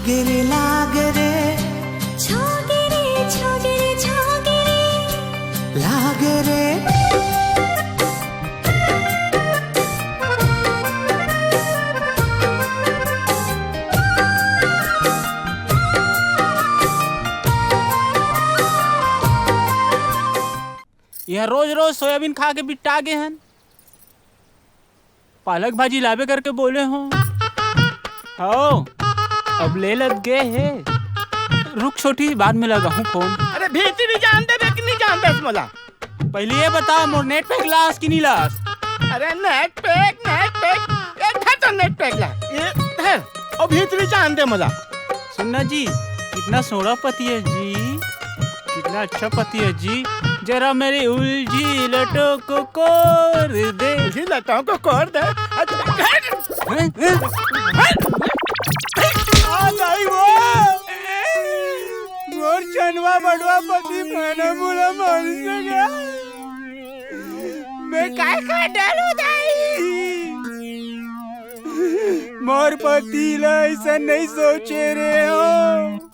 लागे रे लागे रे छोगे रे छोगे रे छोगे रे लागे रे। यह रोज रोज सोयाबीन खा के बिट्टा गए हैं। पालक भाजी लावे करके बोले हो अब ले लग गए है। रुक छोटी, बाद में लगा हूँ फोन। अरे भीतरी जानते थे कि नहीं जानते मला? पहले ये बता मोर नेट पैक लास कि नहीं लास? अरे नेट पैक ये था तो नेट पैक ला ये है और भीतरी जानते मला। सुनना जी, कितना सोना पति है जी, कितना अच्छा पति है जी। जरा मेरी उलझी लटों को कोर दे। उलझी लटों को कोर दे। मोर चनवा बड़वा पति खाना बोला मार गया। मैं काय का डालू दाई? मोर पति ला ऐसा नहीं सोचे रे हो।